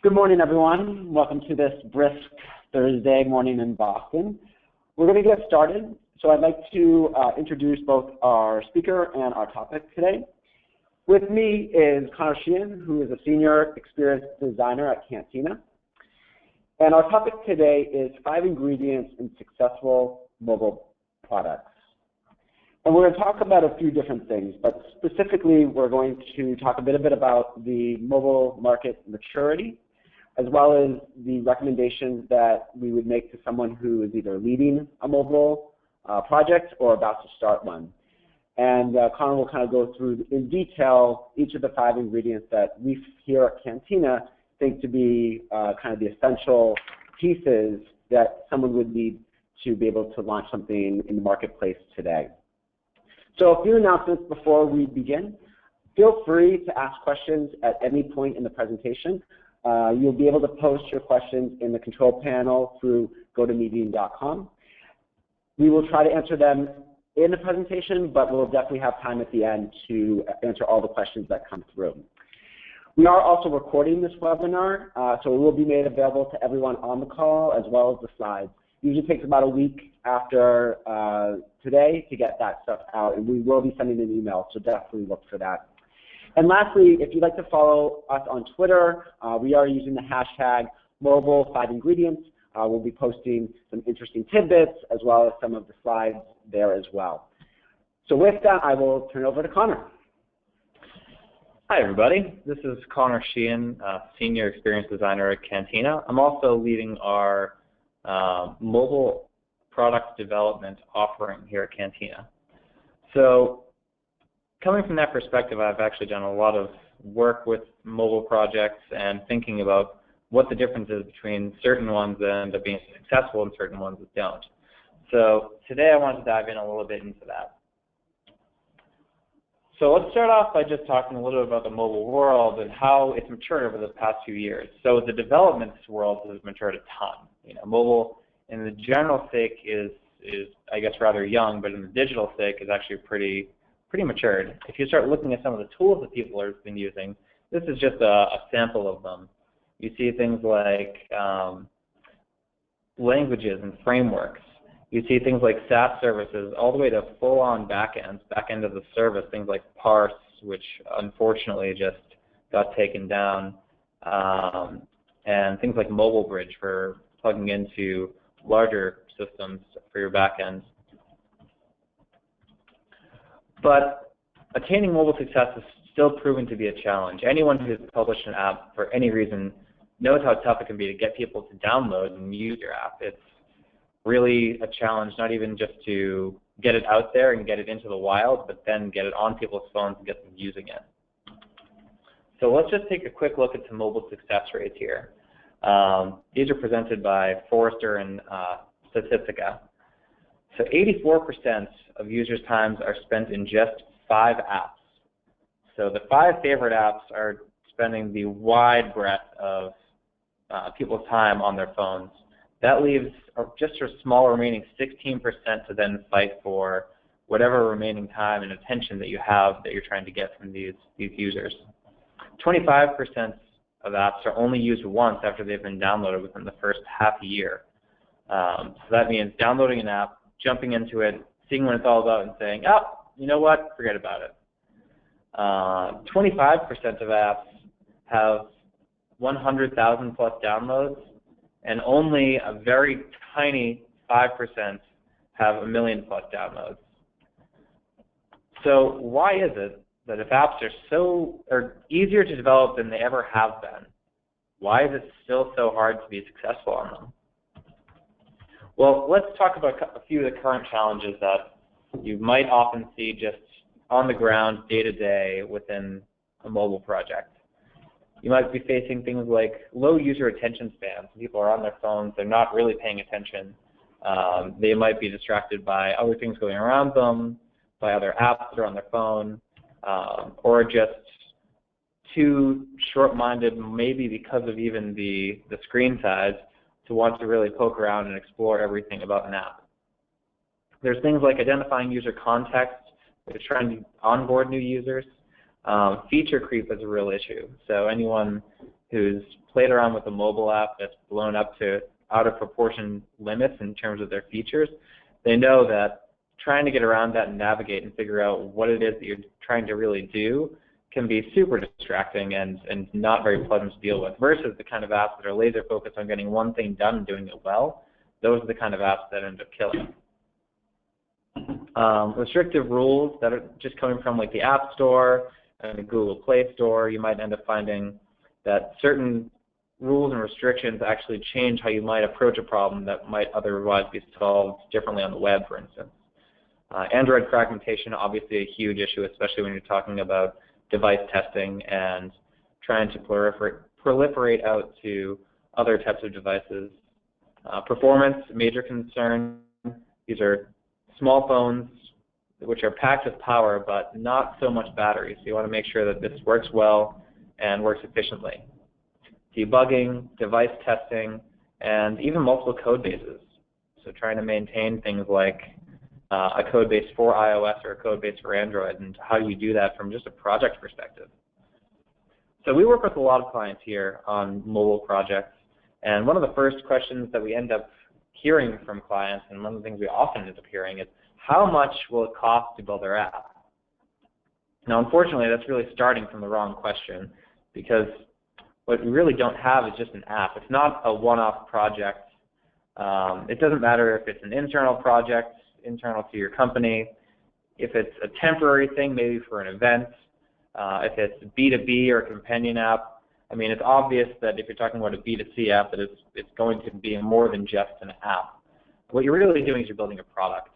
Good morning, everyone. Welcome to this brisk Thursday morning in Boston. We're going to get started. So I'd like to introduce both our speaker and our topic today. With me is Connor Sheehan, who is a senior experience designer at Cantina. And our topic today is 5 ingredients in successful mobile products. And we're going to talk about a few different things, but specifically we're going to talk a bit about the mobile market maturity, as well as the recommendations that we would make to someone who is either leading a mobile project or about to start one. And Connor will kind of go through in detail each of the 5 ingredients that we here at Cantina think to be kind of the essential pieces that someone would need to be able to launch something in the marketplace today. So a few announcements before we begin. Feel free to ask questions at any point in the presentation. You'll be able to post your questions in the control panel through gotomeeting.com. We will try to answer them in the presentation, but we'll definitely have time at the end to answer all the questions that come through. We are also recording this webinar, so it will be made available to everyone on the call as well as the slides. It usually takes about a week after today to get that stuff out, and we will be sending an email, so definitely look for that. And lastly, if you'd like to follow us on Twitter, we are using the hashtag mobile5ingredients. We'll be posting some interesting tidbits as well as some of the slides there as well. So with that, I will turn it over to Connor. Hi, everybody. This is Connor Sheehan, Senior Experience Designer at Cantina. I'm also leading our mobile product development offering here at Cantina. So coming from that perspective, I've actually done a lot of work with mobile projects and thinking about what the difference is between certain ones that end up being successful and certain ones that don't. So today I wanted to dive in a little bit into that. So let's start off by just talking a little bit about the mobile world and how it's matured over the past few years. So the development world has matured a ton. You know, mobile in the general sake is I guess rather young, but in the digital sake is actually pretty matured. If you start looking at some of the tools that people have been using, this is just a sample of them. You see things like languages and frameworks. You see things like SaaS services all the way to full-on back end of the service, things like Parse, which unfortunately just got taken down, and things like Mobile Bridge for plugging into larger systems for your back end. But attaining mobile success is still proven to be a challenge. Anyone who's published an app for any reason knows how tough it can be to get people to download and use your app. It's really a challenge, not even just to get it out there and get it into the wild, but then get it on people's phones and get them using it. So let's just take a quick look at some mobile success rates here. These are presented by Forrester and Statistica. So 84% of users' times are spent in just 5 apps. So the 5 favorite apps are spending the wide breadth of people's time on their phones. That leaves just a small remaining 16% to then fight for whatever remaining time and attention that you have that you're trying to get from these users. 25% of apps are only used once after they've been downloaded within the first half a year. So that means downloading an app, jumping into it, seeing what it's all about, and saying, oh, you know what, forget about it. 25% of apps have 100,000 plus downloads, and only a very tiny 5% have 1 million plus downloads. So why is it that if apps are easier to develop than they ever have been, why is it still so hard to be successful on them? Well, let's talk about a few of the current challenges that you might often see just on the ground day to day within a mobile project. You might be facing things like low user attention spans. People are on their phones, they're not really paying attention. They might be distracted by other things going around them, by other apps that are on their phone, or just too short-minded, maybe because of even the screen size, to want to really poke around and explore everything about an app. There's things like identifying user context, if you're trying to onboard new users. Feature creep is a real issue. So anyone who's played around with a mobile app that's blown up to out of proportion limits in terms of their features, they know that trying to get around that and navigate and figure out what it is that you're trying to really do can be super distracting and not very pleasant to deal with, versus the kind of apps that are laser focused on getting one thing done and doing it well. Those are the kind of apps that end up killing. Restrictive rules that are just coming from like the App Store and the Google Play Store, you might end up finding that certain rules and restrictions actually change how you might approach a problem that might otherwise be solved differently on the web, for instance. Android fragmentation, obviously a huge issue, especially when you're talking about device testing and trying to proliferate out to other types of devices. Performance, major concern. These are small phones which are packed with power but not so much battery, so you want to make sure that this works well and works efficiently. Debugging, device testing, and even multiple code bases. So trying to maintain things like a code base for iOS or a code base for Android, and how do you do that from just a project perspective. So we work with a lot of clients here on mobile projects, and one of the first questions that we end up hearing from clients, and one of the things we often end up hearing, is how much will it cost to build their app? Now, unfortunately, that's really starting from the wrong question, because what we really don't have is just an app. It's not a one-off project. It doesn't matter if it's an internal project, internal to your company, if it's a temporary thing, maybe for an event, if it's B2B or a companion app. I mean, it's obvious that if you're talking about a B2C app, that it's going to be more than just an app. What you're really doing is you're building a product.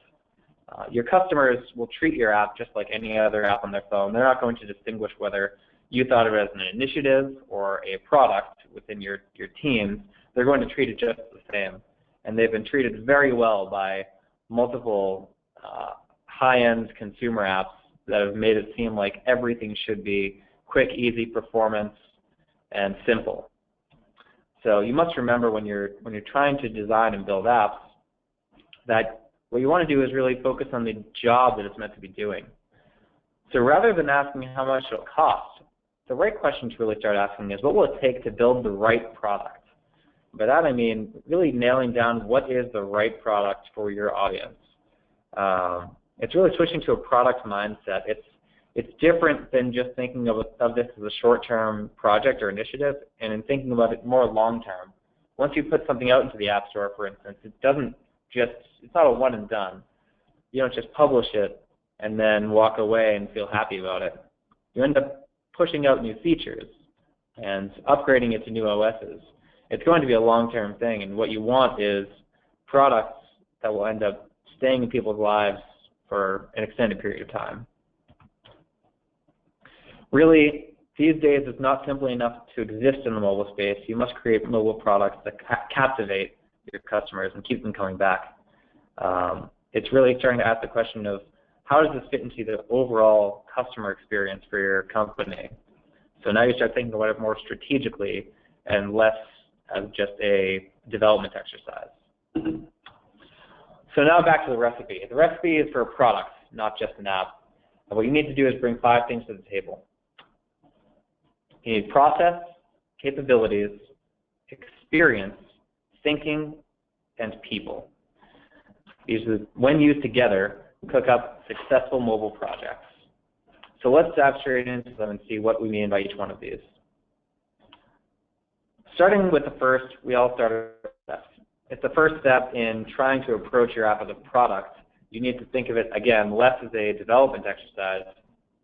Your customers will treat your app just like any other app on their phone. They're not going to distinguish whether you thought of it as an initiative or a product within your teams. They're going to treat it just the same. And they've been treated very well by multiple high-end consumer apps that have made it seem like everything should be quick, easy performance, and simple. So you must remember when you're trying to design and build apps that what you want to do is really focus on the job that it's meant to be doing. So rather than asking how much it'll cost, the right question to really start asking is, what will it take to build the right product? By that I mean really nailing down what is the right product for your audience. It's really switching to a product mindset. It's different than just thinking of this as a short-term project or initiative, and in thinking about it more long-term. Once you put something out into the App Store, for instance, it's not a one and done. You don't just publish it and then walk away and feel happy about it. You end up pushing out new features and upgrading it to new OSs. It's going to be a long-term thing, and what you want is products that will end up staying in people's lives for an extended period of time. Really, these days it's not simply enough to exist in the mobile space. You must create mobile products that captivate your customers and keep them coming back. It's really starting to ask the question of, how does this fit into the overall customer experience for your company? So now you start thinking about it more strategically and less as just a development exercise. So now back to the recipe. The recipe is for a product, not just an app. And what you need to do is bring 5 things to the table. You need process, capabilities, experience, thinking, and people. These, when used together, cook up successful mobile projects. So let's dive straight into them and see what we mean by each one of these. Starting with the first, we all start with steps. It's the first step in trying to approach your app as a product. You need to think of it, again, less as a development exercise,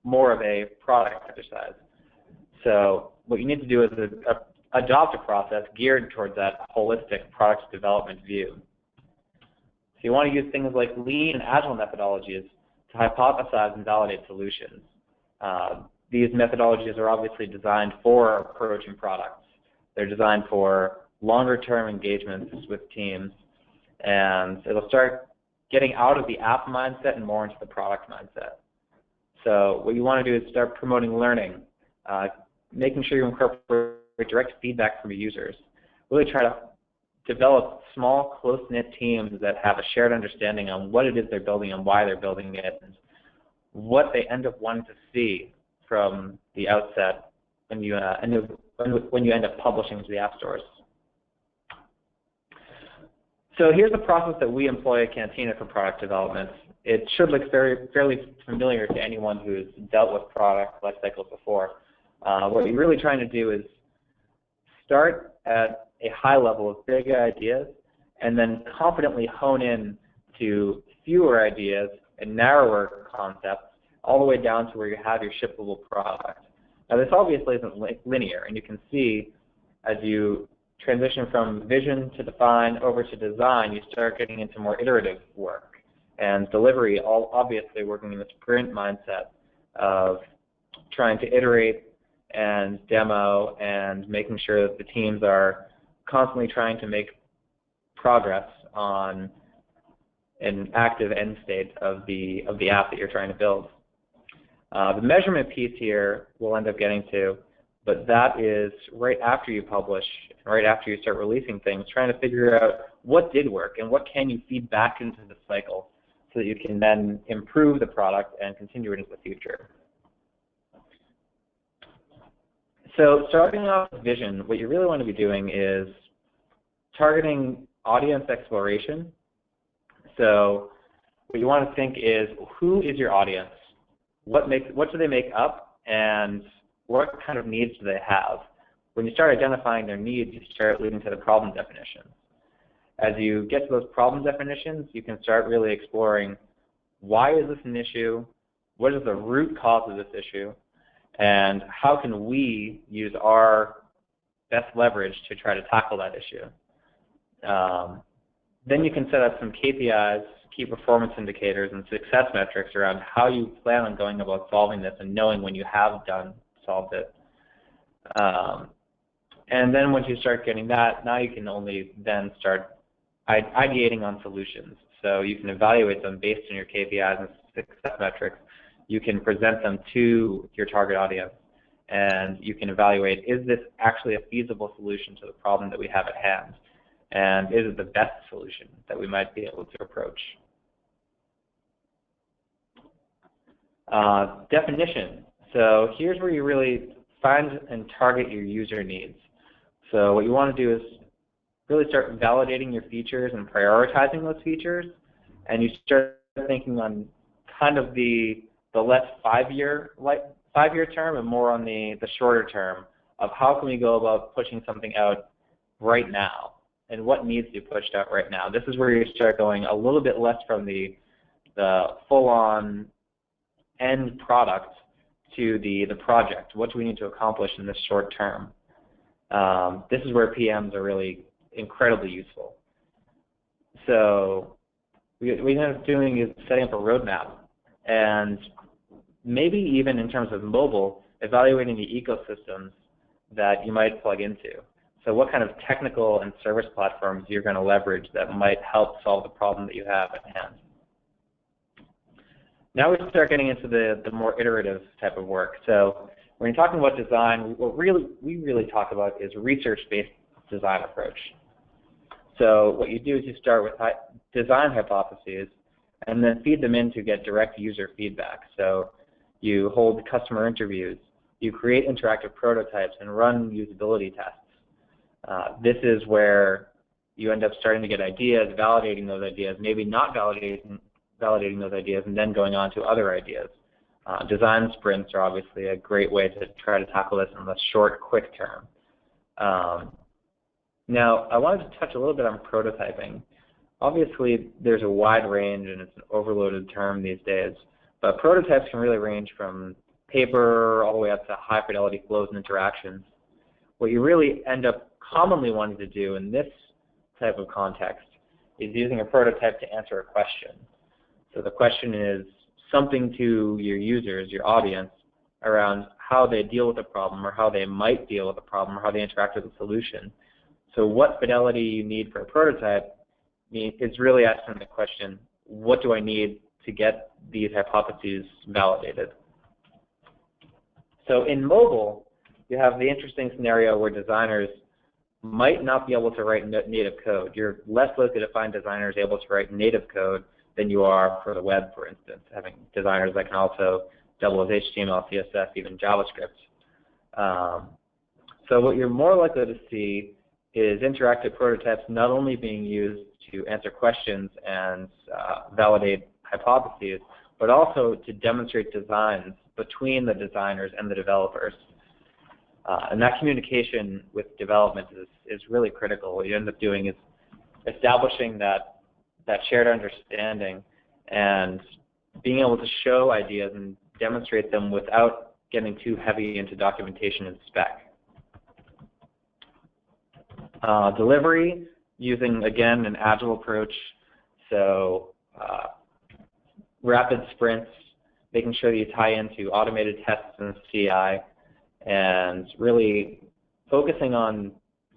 more of a product exercise. So what you need to do is adopt a process geared towards that holistic product development view. So you want to use things like lean and agile methodologies to hypothesize and validate solutions. These methodologies are obviously designed for approaching products. They're designed for longer-term engagements with teams, and it'll start getting out of the app mindset and more into the product mindset. So what you want to do is start promoting learning, making sure you incorporate direct feedback from your users. Really try to develop small, close-knit teams that have a shared understanding on what it is they're building and why they're building it, and what they end up wanting to see from the outset when you when you end up publishing to the app stores. So here's the process that we employ at Cantina for product development. It should look fairly familiar to anyone who's dealt with product life cycles before. What you're really trying to do is start at a high level of big ideas and then confidently hone in to fewer ideas and narrower concepts all the way down to where you have your shippable product. Now this obviously isn't linear, and you can see as you transition from vision to define over to design, you start getting into more iterative work. And delivery, all obviously working in the sprint mindset of trying to iterate and demo and making sure that the teams are constantly trying to make progress on an active end state of the app that you're trying to build. The measurement piece here we'll end up getting to, but that is right after you publish, right after you start releasing things, trying to figure out what did work and what can you feed back into the cycle so that you can then improve the product and continue it into the future. So starting off with vision, what you really want to be doing is targeting audience exploration. So what you want to think is, who is your audience? What do they make up, and what kind of needs do they have? When you start identifying their needs, you start leading to the problem definitions. As you get to those problem definitions, you can start really exploring, why is this an issue? What is the root cause of this issue? And how can we use our best leverage to try to tackle that issue? Then you can set up some KPIs, key performance indicators, and success metrics around how you plan on going about solving this and knowing when you have solved it. And then once you start getting that, now you can only then start ideating on solutions. So you can evaluate them based on your KPIs and success metrics. You can present them to your target audience, and you can evaluate, is this actually a feasible solution to the problem that we have at hand? And is it the best solution that we might be able to approach? Definition. So here's where you really find and target your user needs. So what you want to do is really start validating your features and prioritizing those features, and you start thinking on kind of the less five-year term and more on the shorter term of how can we go about pushing something out right now and what needs to be pushed out right now. This is where you start going a little bit less from the full-on end product to the project. What do we need to accomplish in this short term? This is where PMs are really incredibly useful. So what we end up doing is setting up a roadmap, and maybe even in terms of mobile, evaluating the ecosystems that you might plug into. So what kind of technical and service platforms you're going to leverage that might help solve the problem that you have at hand. Now we start getting into the more iterative type of work. So when you're talking about design, what we really talk about is research-based design approach. So what you do is you start with design hypotheses and then feed them in to get direct user feedback. So you hold customer interviews, you create interactive prototypes and run usability tests. This is where you end up starting to get ideas, validating those ideas, maybe not validating those ideas, and then going on to other ideas. Design sprints are obviously a great way to try to tackle this in the short, quick term. Now, I wanted to touch a little bit on prototyping. Obviously, there's a wide range, and it's an overloaded term these days, but prototypes can really range from paper all the way up to high-fidelity flows and interactions. What you really end up commonly wanting to do in this type of context is using a prototype to answer a question. So the question is something to your users, your audience, around how they deal with a problem or how they might deal with a problem or how they interact with a solution. So what fidelity you need for a prototype is really asking the question, what do I need to get these hypotheses validated? So in mobile, you have the interesting scenario where designers might not be able to write native code. You're less likely to find designers able to write native code than you are for the web, for instance, having designers that can also double as HTML, CSS, even JavaScript. So what you're more likely to see is interactive prototypes not only being used to answer questions and validate hypotheses, but also to demonstrate designs between the designers and the developers. And that communication with development is really critical. What you end up doing is establishing that shared understanding and being able to show ideas and demonstrate them without getting too heavy into documentation and spec. Delivery, using, again, an agile approach, so rapid sprints, making sure that you tie into automated tests and CI, and really focusing on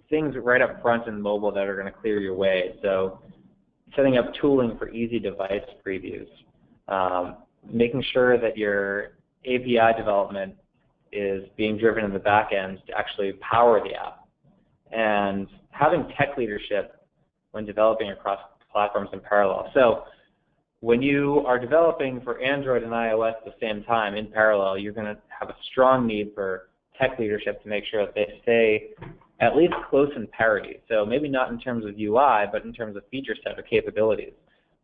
things right up front in mobile that are going to clear your way. So setting up tooling for easy device previews, making sure that your API development is being driven in the back end to actually power the app, and having tech leadership when developing across platforms in parallel. So when you are developing for Android and iOS at the same time in parallel, you're going to have a strong need for tech leadership to make sure that they stay at least close in parity. So maybe not in terms of UI, but in terms of feature set or capabilities.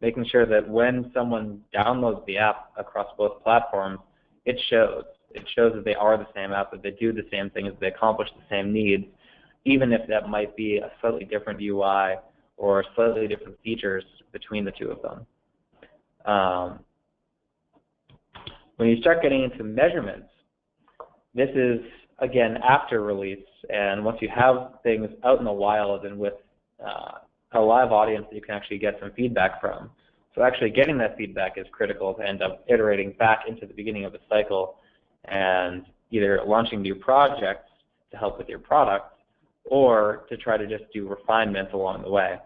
Making sure that when someone downloads the app across both platforms, it shows. It shows that they are the same app, that they do the same things, they accomplish the same needs, even if that might be a slightly different UI or slightly different features between the two of them. When you start getting into measurements, this is, again, after release, and once you have things out in the wild and with a live audience that you can actually get some feedback from. So actually getting that feedback is critical to end up iterating back into the beginning of the cycle and either launching new projects to help with your product or to try to just do refinements along the way.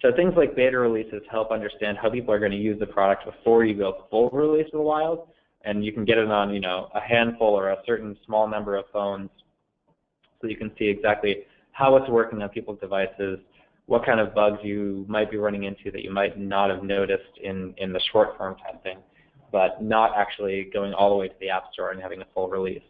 So things like beta releases help understand how people are going to use the product before you go full release to the wild, and you can get it on, a handful or a certain small number of phones, so you can see exactly how it's working on people's devices, what kind of bugs you might be running into that you might not have noticed in the short-form testing, but not actually going all the way to the App Store and having a full release.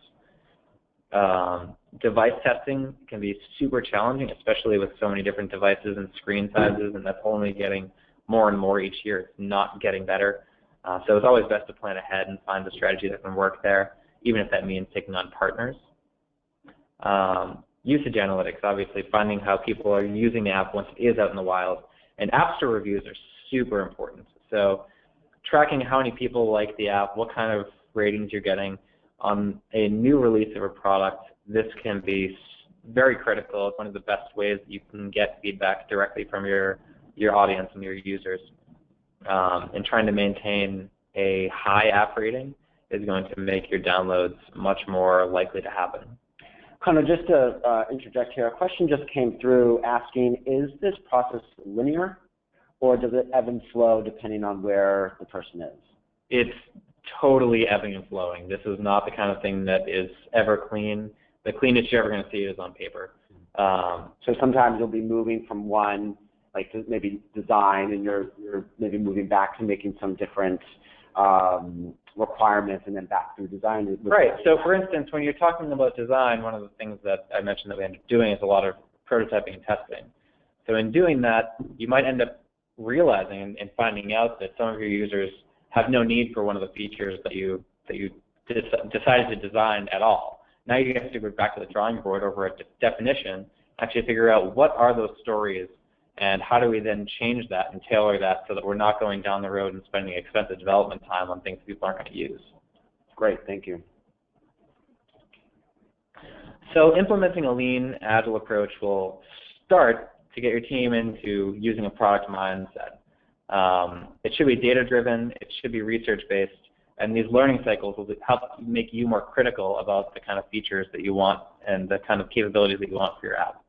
Device testing can be super challenging, especially with so many different devices and screen sizes, and that's only getting more and more each year. It's not getting better. So it's always best to plan ahead and find a strategy that can work there, even if that means taking on partners. Usage analytics, obviously, finding how people are using the app once it is out in the wild. And App Store reviews are super important. So tracking how many people like the app, what kind of ratings you're getting on a new release of a product, this can be very critical. It's one of the best ways that you can get feedback directly from your audience and your users. And trying to maintain a high app rating is going to make your downloads much more likely to happen. Connor, just to interject here, a question just came through asking, is this process linear, or does it ebb and flow depending on where the person is? It's totally ebbing and flowing. This is not the kind of thing that is ever clean. The cleanest you're ever going to see is on paper. So sometimes you'll be moving from one, like maybe design, and you're maybe moving back to making some different requirements and then back through design. Right. So for instance, when you're talking about design, one of the things that I mentioned that we end up doing is a lot of prototyping and testing. So in doing that, you might end up realizing and finding out that some of your users have no need for one of the features that you decided to design at all. Now you have to go back to the drawing board over a definition, actually figure out what are those stories and how do we then change that and tailor that so that we're not going down the road and spending expensive development time on things people aren't going to use. Great, thank you. So implementing a lean, agile approach will start to get your team into using a product mindset. It should be data-driven, it should be research-based, and these learning cycles will help make you more critical about the kind of features that you want and the kind of capabilities that you want for your app.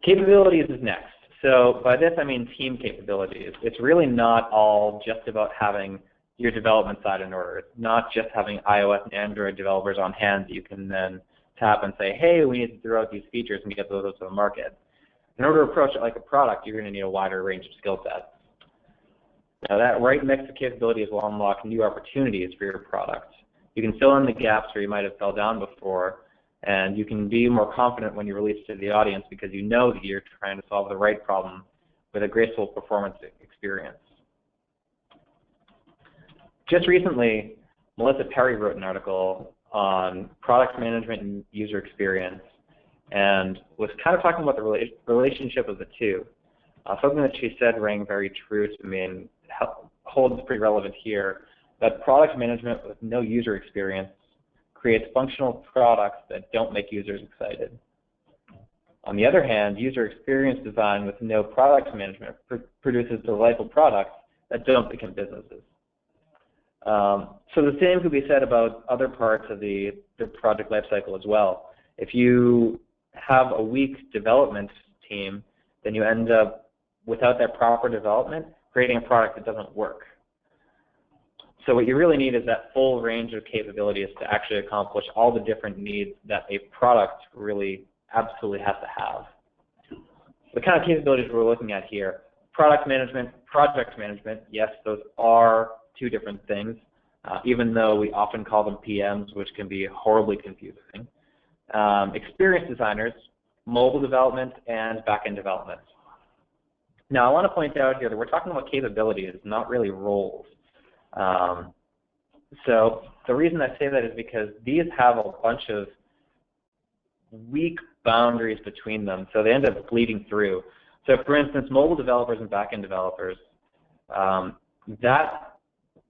Capabilities is next. So by this I mean team capabilities. It's really not all just about having your development side in order. It's not just having iOS and Android developers on hand that you can then tap and say, hey, we need to throw out these features and get those to the market. In order to approach it like a product, you're going to need a wider range of skill sets. Now that right mix of capabilities will unlock new opportunities for your product. You can fill in the gaps where you might have fell down before, and you can be more confident when you release to the audience because you know that you're trying to solve the right problem with a graceful performance experience. Just recently, Melissa Perry wrote an article on product management and user experience and was kind of talking about the relationship of the two. Something that she said rang very true to me and holds pretty relevant here, that product management with no user experience creates functional products that don't make users excited. On the other hand, user experience design with no product management produces delightful products that don't become businesses. So the same could be said about other parts of the project lifecycle as well. If you have a weak development team, then you end up, without that proper development, creating a product that doesn't work. So what you really need is that full range of capabilities to actually accomplish all the different needs that a product really absolutely has to have. The kind of capabilities we're looking at here, product management, project management, yes, those are two different things, even though we often call them PMs, which can be horribly confusing. Experience designers, mobile development, and back-end development. Now, I want to point out here that we're talking about capabilities, not really roles. So the reason I say that is because these have a bunch of weak boundaries between them, so they end up bleeding through. So for instance, mobile developers and back-end developers,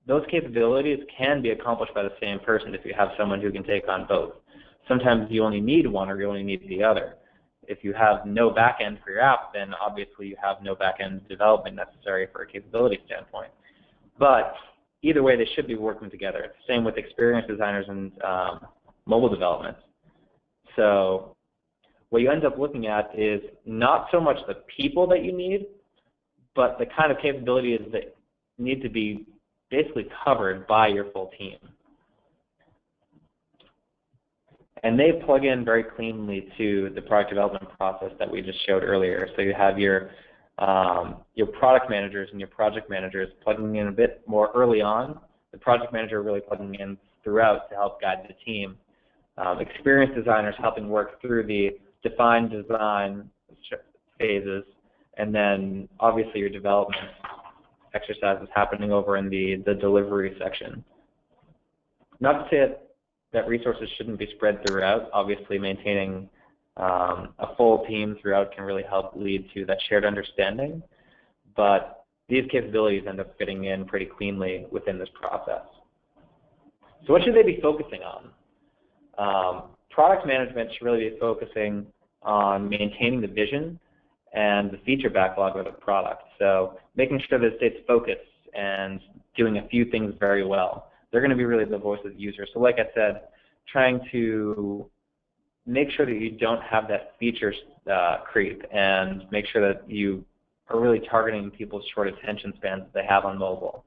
those capabilities can be accomplished by the same person if you have someone who can take on both. Sometimes you only need one or you only need the other. If you have no back-end for your app, then obviously you have no back-end development necessary for a capability standpoint. But either way, they should be working together. Same with experience designers and mobile development. So what you end up looking at is not so much the people that you need, but the kind of capabilities that need to be basically covered by your full team. And they plug in very cleanly to the product development process that we just showed earlier. So you have your product managers and your project managers plugging in a bit more early on. The project manager really plugging in throughout to help guide the team. Experience designers helping work through the define design phases, and then obviously your development exercises happening over in the delivery section. Not to say that resources shouldn't be spread throughout. Obviously, maintaining a full team throughout can really help lead to that shared understanding, but these capabilities end up fitting in pretty cleanly within this process. So what should they be focusing on? Product management should really be focusing on maintaining the vision and the feature backlog of the product. So making sure that it stays focused and doing a few things very well. They're going to be really the voice of the user. So like I said, trying to make sure that you don't have that feature creep and make sure that you are really targeting people's short attention spans that they have on mobile.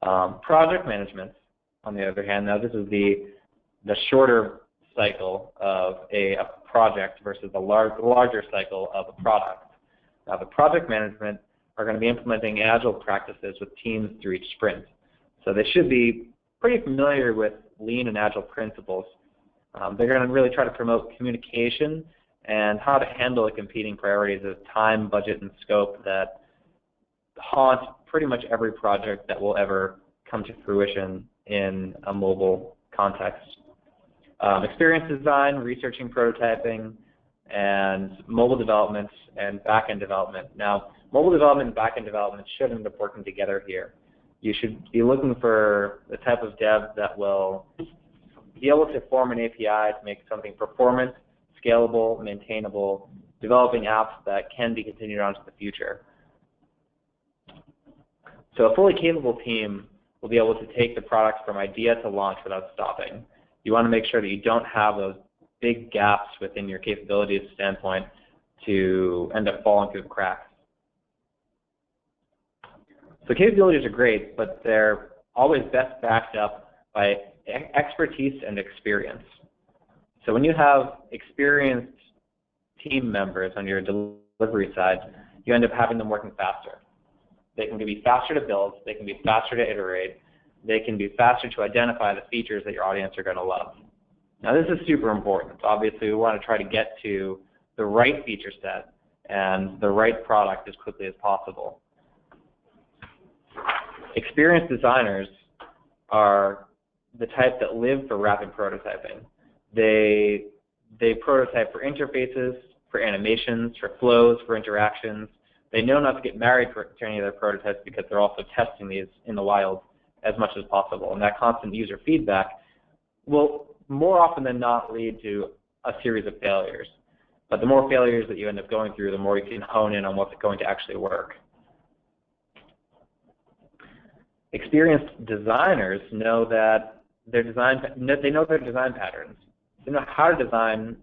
Project management, on the other hand, now this is the shorter cycle of a project versus the larger cycle of a product. Now the project management are going to be implementing agile practices with teams through each sprint. So they should be pretty familiar with lean and agile principles. They're going to really try to promote communication and how to handle the competing priorities of time, budget, and scope that haunt pretty much every project that will ever come to fruition in a mobile context. Experience design, researching, prototyping, and mobile development and back-end development. Now, mobile development and back-end development should end up working together here. You should be looking for the type of dev that will be able to form an API to make something performant, scalable, maintainable, developing apps that can be continued on to the future. So a fully capable team will be able to take the product from idea to launch without stopping. You want to make sure that you don't have those big gaps within your capabilities standpoint to end up falling through the cracks. So capabilities are great, but they're always best backed up by expertise and experience. So when you have experienced team members on your delivery side, you end up having them working faster. They can be faster to build, they can be faster to iterate, they can be faster to identify the features that your audience are going to love. Now this is super important. Obviously we want to try to get to the right feature set and the right product as quickly as possible. Experienced designers are the type that live for rapid prototyping. They prototype for interfaces, for animations, for flows, for interactions. They know not to get married to any of their prototypes because they're also testing these in the wild as much as possible. And that constant user feedback will more often than not lead to a series of failures. But the more failures that you end up going through, the more you can hone in on what's going to actually work. Experienced designers know that they know their design patterns. They know how to design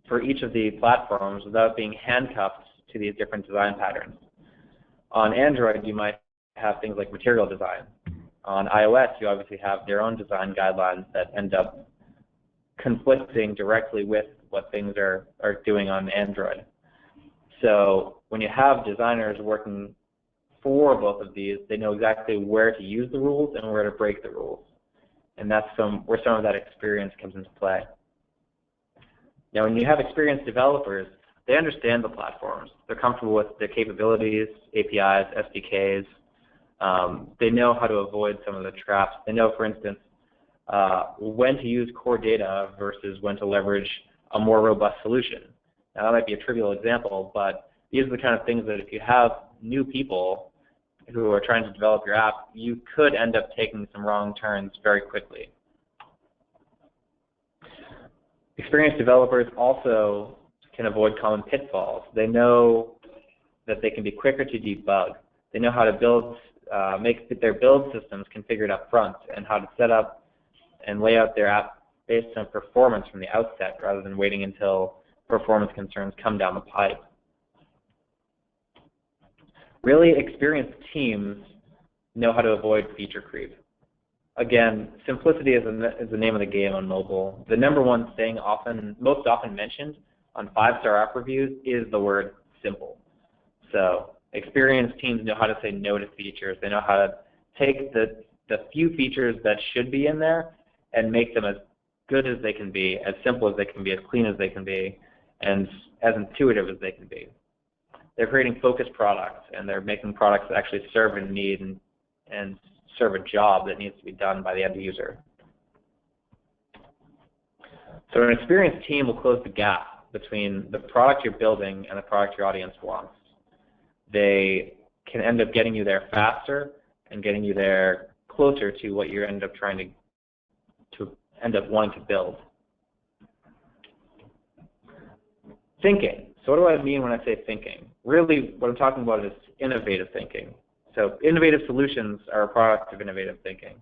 for each of the platforms without being handcuffed to these different design patterns. On Android, you might have things like material design. On iOS, you obviously have their own design guidelines that end up conflicting directly with what things are doing on Android. So when you have designers working for both of these, they know exactly where to use the rules and where to break the rules. And that's where some of that experience comes into play. Now, when you have experienced developers, they understand the platforms. They're comfortable with their capabilities, APIs, SDKs. They know how to avoid some of the traps. They know, for instance, when to use core data versus when to leverage a more robust solution. Now, that might be a trivial example, but these are the kind of things that if you have new people who are trying to develop your app, you could end up taking some wrong turns very quickly. Experienced developers also can avoid common pitfalls. They know that they can be quicker to debug. They know how to build, make their build systems configured up front and how to set up and lay out their app based on performance from the outset rather than waiting until performance concerns come down the pipe. Really experienced teams know how to avoid feature creep. Again, simplicity is the name of the game on mobile. The number one thing most often mentioned on 5-star app reviews is the word simple. So experienced teams know how to say no to features. They know how to take the few features that should be in there and make them as good as they can be, as simple as they can be, as clean as they can be, and as intuitive as they can be. They're creating focused products, and they're making products that actually serve a need and serve a job that needs to be done by the end user. So an experienced team will close the gap between the product you're building and the product your audience wants. They can end up getting you there faster and getting you there closer to what you end up trying to end up wanting to build. Thinking. So what do I mean when I say thinking? Really, what I'm talking about is innovative thinking. So innovative solutions are a product of innovative thinking.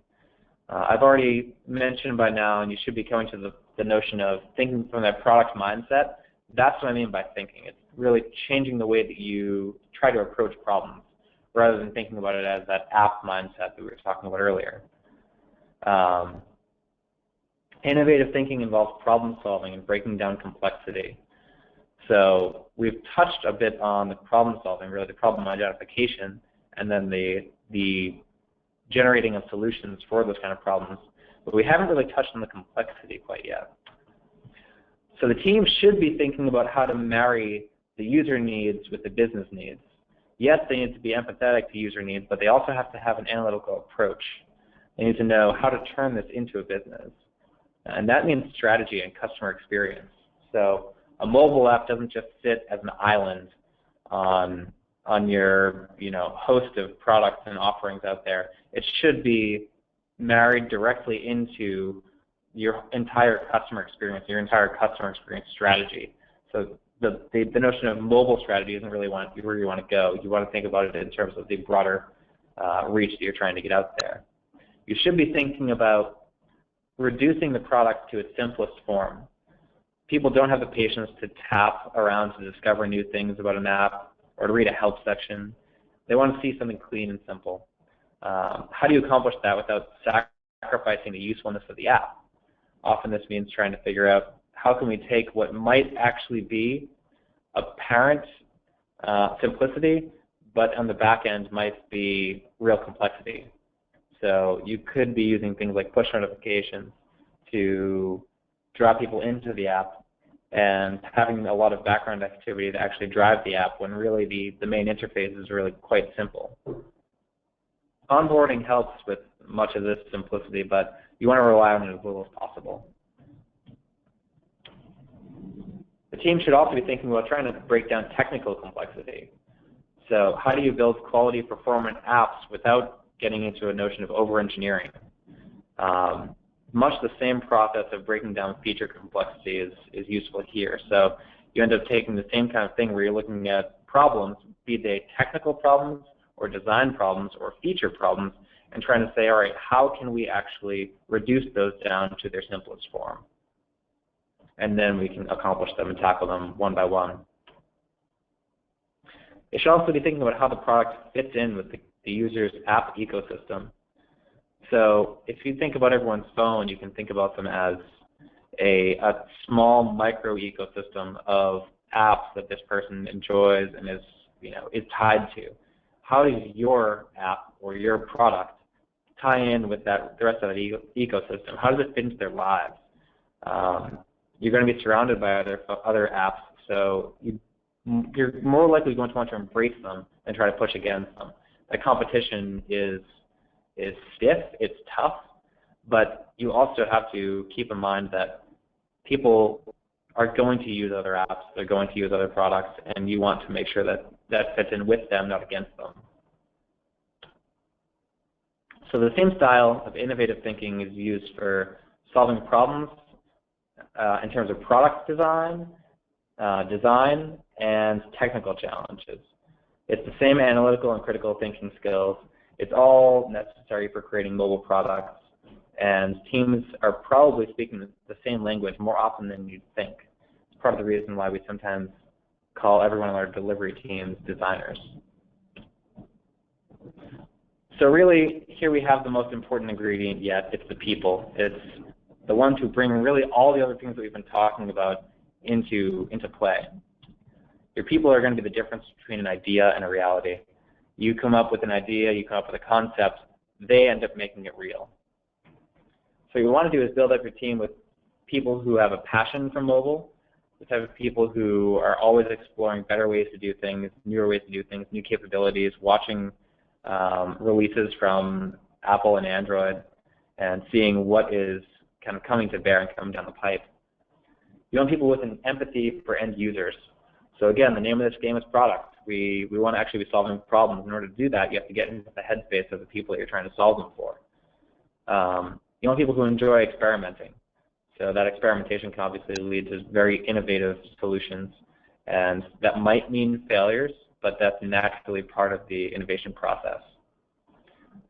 I've already mentioned by now, and you should be coming to the notion of thinking from that product mindset. That's what I mean by thinking. It's really changing the way that you try to approach problems rather than thinking about it as that app mindset that we were talking about earlier. Innovative thinking involves problem solving and breaking down complexity. So we've touched a bit on the problem solving, really the problem identification, and then the generating of solutions for those kind of problems, but we haven't really touched on the complexity quite yet. So the team should be thinking about how to marry the user needs with the business needs. Yes, they need to be empathetic to user needs, but they also have to have an analytical approach. They need to know how to turn this into a business. And that means strategy and customer experience. So a mobile app doesn't just sit as an island on your host of products and offerings out there. It should be married directly into your entire customer experience, your entire customer experience strategy. So the notion of mobile strategy isn't really where you want to go. You want to think about it in terms of the broader reach that you're trying to get out there. You should be thinking about reducing the product to its simplest form. People don't have the patience to tap around to discover new things about an app or to read a help section. They want to see something clean and simple. How do you accomplish that without sacrificing the usefulness of the app? Often this means trying to figure out how can we take what might actually be apparent simplicity, but on the back end might be real complexity. So you could be using things like push notifications to draw people into the app and having a lot of background activity to actually drive the app when really the main interface is really quite simple. Onboarding helps with much of this simplicity, but you want to rely on it as little as possible. The team should also be thinking about trying to break down technical complexity. So how do you build quality performant apps without getting into a notion of over-engineering? Much the same process of breaking down feature complexity is useful here. So you end up taking the same kind of thing where you're looking at problems, be they technical problems or design problems or feature problems, and trying to say, all right, how can we actually reduce those down to their simplest form? And then we can accomplish them and tackle them one by one. You should also be thinking about how the product fits in with the user's app ecosystem. So if you think about everyone's phone, you can think about them as a small micro ecosystem of apps that this person enjoys and is tied to. How does your app or your product tie in with the rest of the ecosystem? How does it fit into their lives? You're going to be surrounded by other apps, so you're more likely going to want to embrace them and try to push against them. The competition is stiff, it's tough, but you also have to keep in mind that people are going to use other apps, they're going to use other products, and you want to make sure that that fits in with them, not against them. So the same style of innovative thinking is used for solving problems in terms of product design, and technical challenges. It's the same analytical and critical thinking skills. It's all necessary for creating mobile products, and teams are probably speaking the same language more often than you'd think. It's part of the reason why we sometimes call everyone on our delivery teams designers. So really, here we have the most important ingredient yet. It's the people. It's the ones who bring really all the other things that we've been talking about into play. Your people are going to be the difference between an idea and a reality. You come up with an idea, you come up with a concept, they end up making it real. So what you want to do is build up your team with people who have a passion for mobile, the type of people who are always exploring better ways to do things, newer ways to do things, new capabilities, watching releases from Apple and Android, and seeing what is kind of coming to bear and coming down the pipe. You want people with an empathy for end users. So again, the name of this game is product. We want to actually be solving problems. In order to do that, you have to get into the headspace of the people that you're trying to solve them for. You want people who enjoy experimenting. So that experimentation can obviously lead to very innovative solutions, and that might mean failures, but that's naturally part of the innovation process.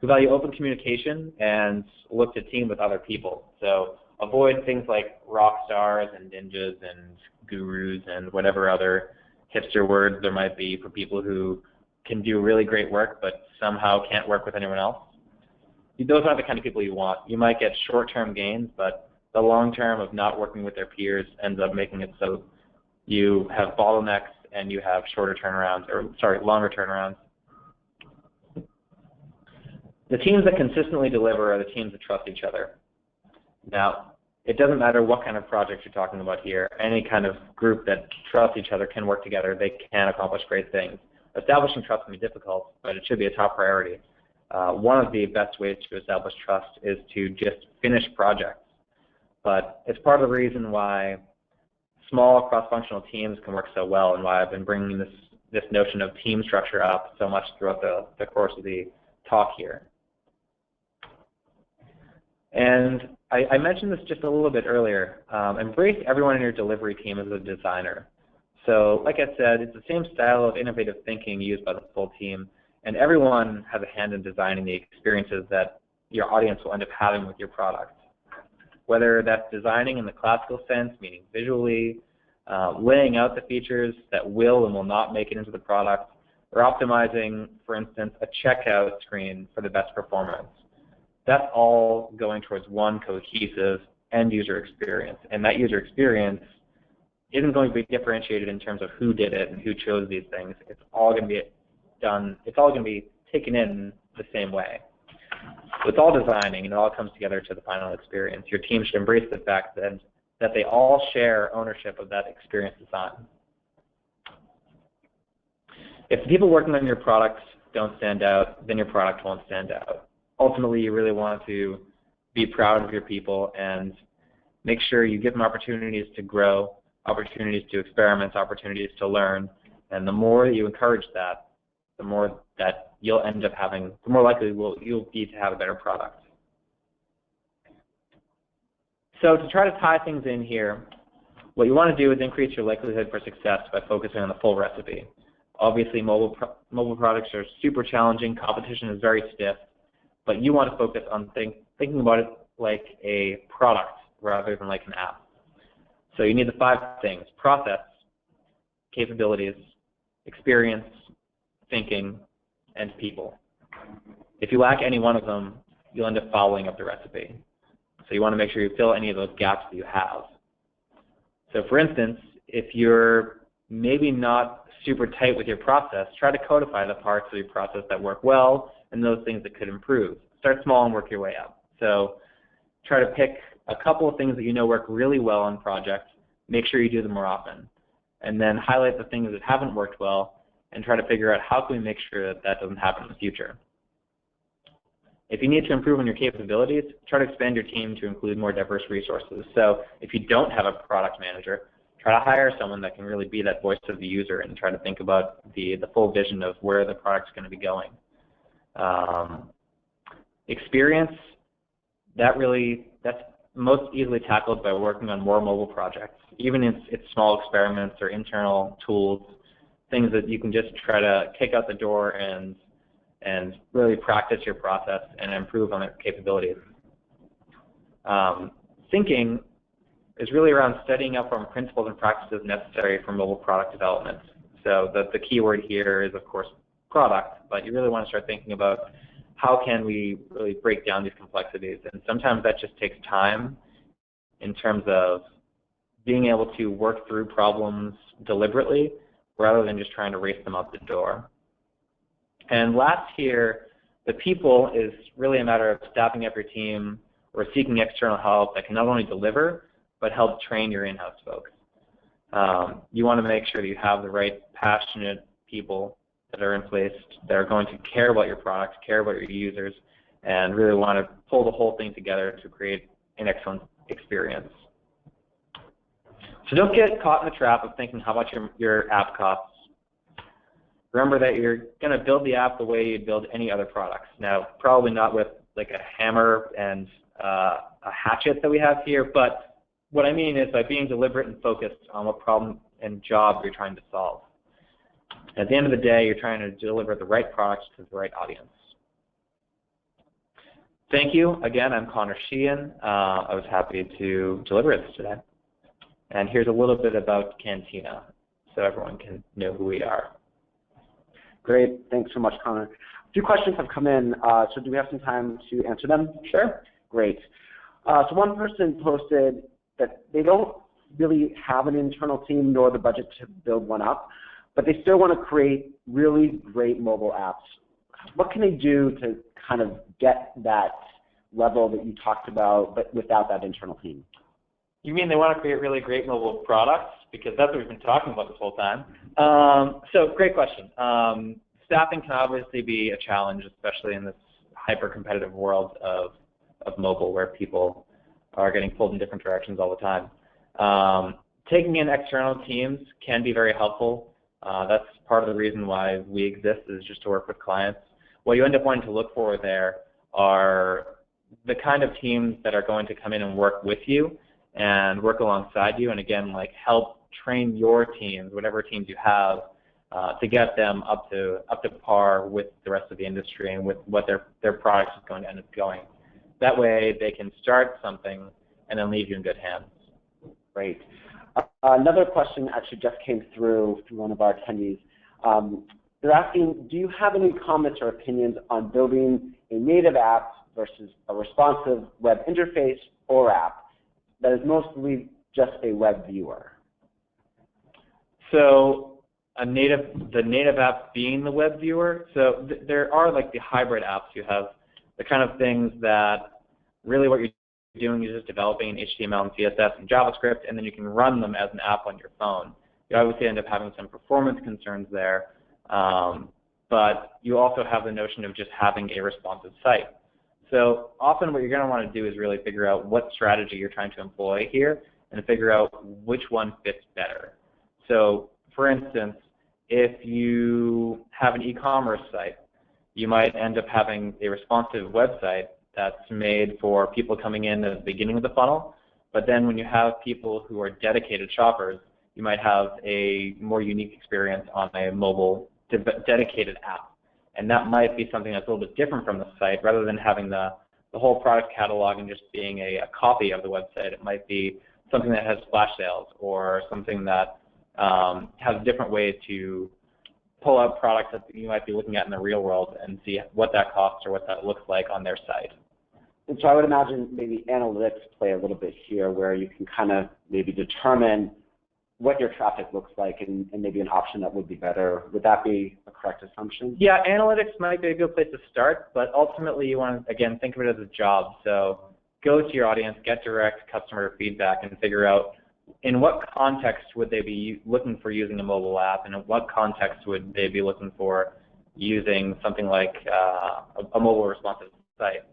We value open communication and look to team with other people. So avoid things like rock stars and ninjas and gurus and whatever other hipster words there might be for people who can do really great work but somehow can't work with anyone else. Those aren't the kind of people you want. You might get short-term gains, but the long term of not working with their peers ends up making it so you have bottlenecks and you have longer turnarounds. The teams that consistently deliver are the teams that trust each other. Now, it doesn't matter what kind of project you're talking about here. Any kind of group that trusts each other can work together. They can accomplish great things. Establishing trust can be difficult, but it should be a top priority. One of the best ways to establish trust is to just finish projects. But it's part of the reason why small cross-functional teams can work so well, and why I've been bringing this notion of team structure up so much throughout the course of the talk here. And I mentioned this just a little bit earlier. Embrace everyone in your delivery team as a designer. So like I said, it's the same style of innovative thinking used by the full team, and everyone has a hand in designing the experiences that your audience will end up having with your product. Whether that's designing in the classical sense, meaning visually, laying out the features that will and will not make it into the product, or optimizing, for instance, a checkout screen for the best performance. That's all going towards one cohesive end user experience. And that user experience isn't going to be differentiated in terms of who did it and who chose these things. It's all going to be done, it's all going to be taken in the same way. So it's all designing, and it all comes together to the final experience. Your team should embrace the fact that they all share ownership of that experience design. If the people working on your products don't stand out, then your product won't stand out. Ultimately, you really want to be proud of your people and make sure you give them opportunities to grow, opportunities to experiment, opportunities to learn. And the more you encourage that, the more that you'll end up having, the more likely you'll be to have a better product. So to try to tie things in here, what you want to do is increase your likelihood for success by focusing on the full recipe. Obviously, mobile products are super challenging. Competition is very stiff, but you want to focus on thinking about it like a product rather than like an app. So you need the 5 things: process, capabilities, experience, thinking, and people. If you lack any one of them, you'll end up following up the recipe. So you want to make sure you fill any of those gaps that you have. So for instance, if you're maybe not super tight with your process, try to codify the parts of your process that work well and those things that could improve. Start small and work your way up. So try to pick a couple of things that you know work really well on projects, make sure you do them more often, and then highlight the things that haven't worked well and try to figure out how can we make sure that that doesn't happen in the future. If you need to improve on your capabilities, try to expand your team to include more diverse resources. So if you don't have a product manager, try to hire someone that can really be that voice of the user and try to think about the full vision of where the product's going to be going. Experience, that's most easily tackled by working on more mobile projects. Even if it's small experiments or internal tools, things that you can just try to kick out the door and really practice your process and improve on their capabilities. Thinking is really around studying up on principles and practices necessary for mobile product development. So the key word here is, of course, product, but you really want to start thinking about how can we really break down these complexities. And sometimes that just takes time in terms of being able to work through problems deliberately rather than just trying to race them out the door. And last here, the people is really a matter of staffing up your team or seeking external help that can not only deliver, but help train your in-house folks. You want to make sure that you have the right passionate people that are in place that are going to care about your product, care about your users, and really want to pull the whole thing together to create an excellent experience. So don't get caught in the trap of thinking how much your app costs. Remember that you're going to build the app the way you'd build any other products. Now, probably not with like a hammer and a hatchet that we have here, but what I mean is by being deliberate and focused on what problem and job you're trying to solve. At the end of the day, you're trying to deliver the right products to the right audience. Thank you. Again, I'm Connor Sheehan. I was happy to deliver this today. And here's a little bit about Cantina so everyone can know who we are. Great. Thanks so much, Connor. A few questions have come in, so do we have some time to answer them? Sure. Great. So one person posted that they don't really have an internal team nor the budget to build one up, but they still want to create really great mobile apps. What can they do to kind of get that level that you talked about, but without that internal team? You mean they want to create really great mobile products? Because that's what we've been talking about this whole time. So great question. Staffing can obviously be a challenge, especially in this hyper-competitive world of mobile where people are getting pulled in different directions all the time. Taking in external teams can be very helpful. That's part of the reason why we exist, is just to work with clients. What you end up wanting to look for there are the kind of teams that are going to come in and work with you and work alongside you, and again, like help train your teams, whatever teams you have, to get them up to par with the rest of the industry and with what their product is going to end up going. That way, they can start something and then leave you in good hands. Great. Another question actually just came through from one of our attendees. They're asking, do you have any comments or opinions on building a native app versus a responsive web interface or app that is mostly just a web viewer? So the native app being the web viewer. So there are like the hybrid apps. You have the kind of things that really what you're doing is just developing HTML and CSS and JavaScript, and then you can run them as an app on your phone. You obviously end up having some performance concerns there, but you also have the notion of just having a responsive site. So often what you're going to want to do is really figure out what strategy you're trying to employ here and figure out which one fits better. So for instance, if you have an e-commerce site, you might end up having a responsive website that's made for people coming in at the beginning of the funnel, but then when you have people who are dedicated shoppers, you might have a more unique experience on a mobile dedicated app. And that might be something that's a little bit different from the site. Rather than having the whole product catalog and just being a copy of the website, it might be something that has flash sales or something that has a different way to pull out products that you might be looking at in the real world and see what that costs or what that looks like on their site. And so I would imagine maybe analytics play a little bit here, where you can kind of maybe determine what your traffic looks like and maybe an option that would be better. Would that be a correct assumption? Yeah, analytics might be a good place to start, but ultimately you want to, again, think of it as a job. So go to your audience, get direct customer feedback, and figure out in what context would they be looking for using a mobile app, and in what context would they be looking for using something like a mobile responsive site.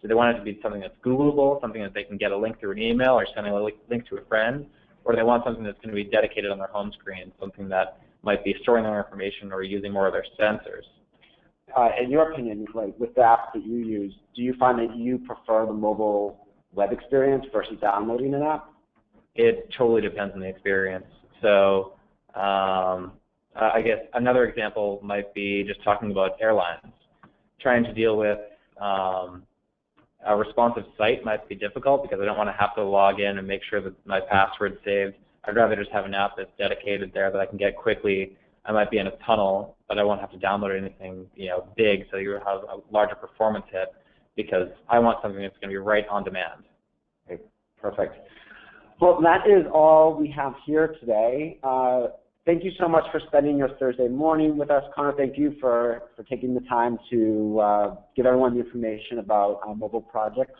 Do they want it to be something that's Googleable, something that they can get a link through an email or send a link to a friend, or do they want something that's going to be dedicated on their home screen, something that might be storing their information or using more of their sensors? In your opinion, like with the apps that you use, do you find that you prefer the mobile web experience versus downloading an app? It totally depends on the experience. So I guess another example might be just talking about airlines. Trying to deal with a responsive site might be difficult because I don't want to have to log in and make sure that my password's saved. I'd rather just have an app that's dedicated there that I can get quickly. I might be in a tunnel, but I won't have to download anything, big, so you have a larger performance hit because I want something that's going to be right on demand. Okay, perfect. Well, that is all we have here today. Thank you so much for spending your Thursday morning with us. Connor, thank you for taking the time to give everyone the information about mobile projects.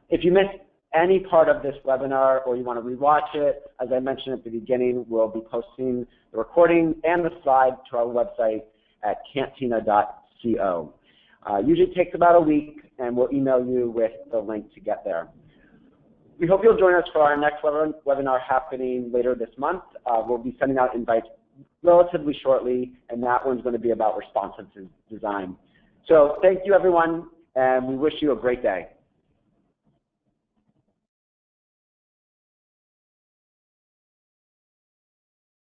If you missed any part of this webinar or you want to rewatch it, as I mentioned at the beginning, we'll be posting the recording and the slides to our website at cantina.co. Usually takes about a week, and we'll email you with the link to get there. We hope you'll join us for our next webinar happening later this month. We'll be sending out invites relatively shortly, and that one's going to be about responsive design. So thank you, everyone, and we wish you a great day.